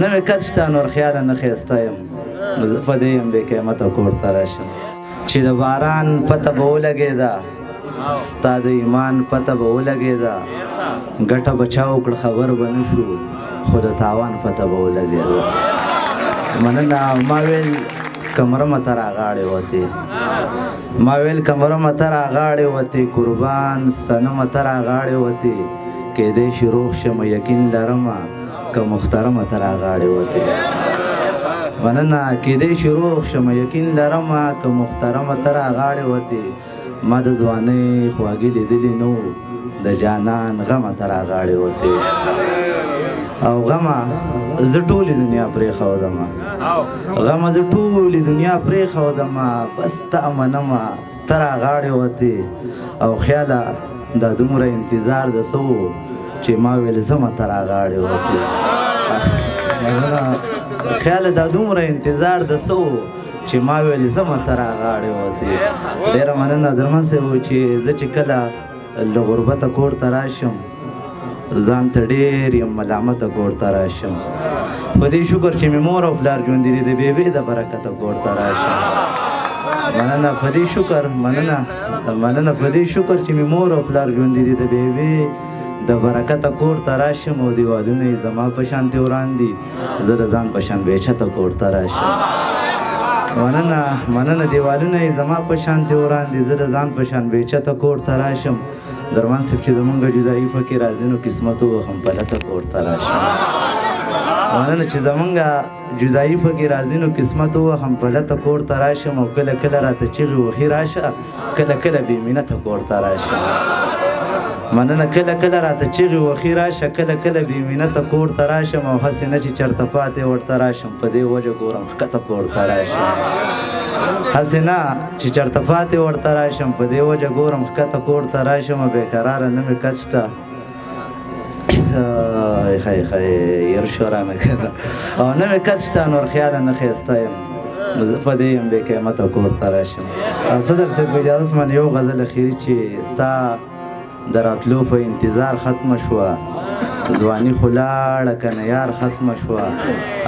نه مې کټ شته نور خیاله نه ښایسته یم زه په دې یم بې قیمته کور ته راشم چې د باران پته به ولګېده ستا د ایمان پته به ولګېده ګټه به چا وکړ خبر به نه شو خو د تاوان پته به ولګېده مننه ما ویل کمره مته راغاړې وتې ما ویل کمره مته راغاړې وتې قربان سنه مته راغاړې وتې کېدی شي روغ شمه یقین لرمه که محترمه ته راغاړې وتې مننه کېدی شي روغ شمه یقین لرمه که محترمه ته راغاړې وتې ما د ځوانۍ خواږه لیدلي نه وو د جانان غمه ته راغاړې وتې او غمه زه ټولې دنیا پرېښودمه غمه زه ټولې دنیا پرېښودمه بس ته منمه ته راغاړې وتې او خیاله دا دومره انتظار د څه و چې ما ویل زمه ته راغاړې وتې خیاله دا دومره انتظار د څه و چې ما ویل زمه ته راغاړې وتې ډېره مننه درمن صاحب چې زه چې کله له غربته کور ته راشم ځان ته ډېر یم ملامته کور ته راشم په دې شکر چې مې مور او پلار ژوندي دي د بېبې د برکته کور ته راشم مننه په دې شکر مننه په دې شکر چې مې مور او پلار ژوندي دي د بېبې د برکته کور ته راشم او دیوالونه یې زما په شانتې وران دي زه د ځان په شان بېچته کور ته راشم مننه دیوالونه یې زما په شانتې وران دي زه د ځان په شان بېچته کور ته راشم درمان صاحب چې زمونږ جدایي پکې راځي نو قسمت ووهم پلته کور ته راشم مننه چې زمونږ جدایي پکې راځي نو قسمت ووهم پلته کور ته راشم او کله کله راته چیغې وهي راشه کله کله بې مینته کور ته راشم مننه کله کله راته چیغې وهي راشه کله کله بې مینته کور ته راشم او هسې نه چې چېرته پاتې ورته راشم په دې وجه ګورم ښکته کور ته راشم هسې نه چې چېرته پاتې ورته راشم په دې وجه ګورم ښکته کور ته راشم بېقراره نه مې کټ شته ير شو رانه کنه او نه مې کټ شته نور خیاله نه ښایسته یم زه په دې یم بې قیمته کور ته راشم صدر صاحب په اجازت من یو غزل اخیري چې ستا د راتلو په انتظار ختمه شوه ځواني خو لاړه که نه یار ختمه شوه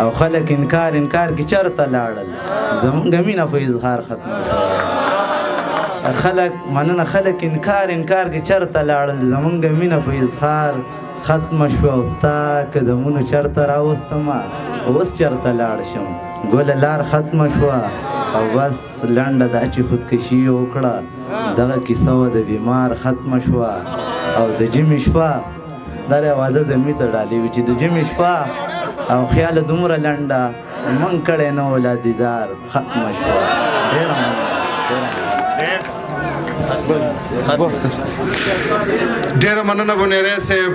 او خلک انکار کې چېرته لاړل زمونږ مینه په اظهار ختمه شوه خلک انکار کې چېرته لاړل زمونږ مینه په اظهار ختمه شوه او ستا قدمونو چېرته راوستمه اوس چېرته لاړ شم ګله لار ختمه شوه او بس لنډه دا چې خودکشي وکړه دغه کیسه وه د بیمار ختمه شوه او د ژمي شپه دا واده زلمي ته ډالۍ وي چې د ژمي شپه او خیاله دومره لنډه من کړی نه ولا دیدار ختمه شوه ډېره مننه بنیری صاحب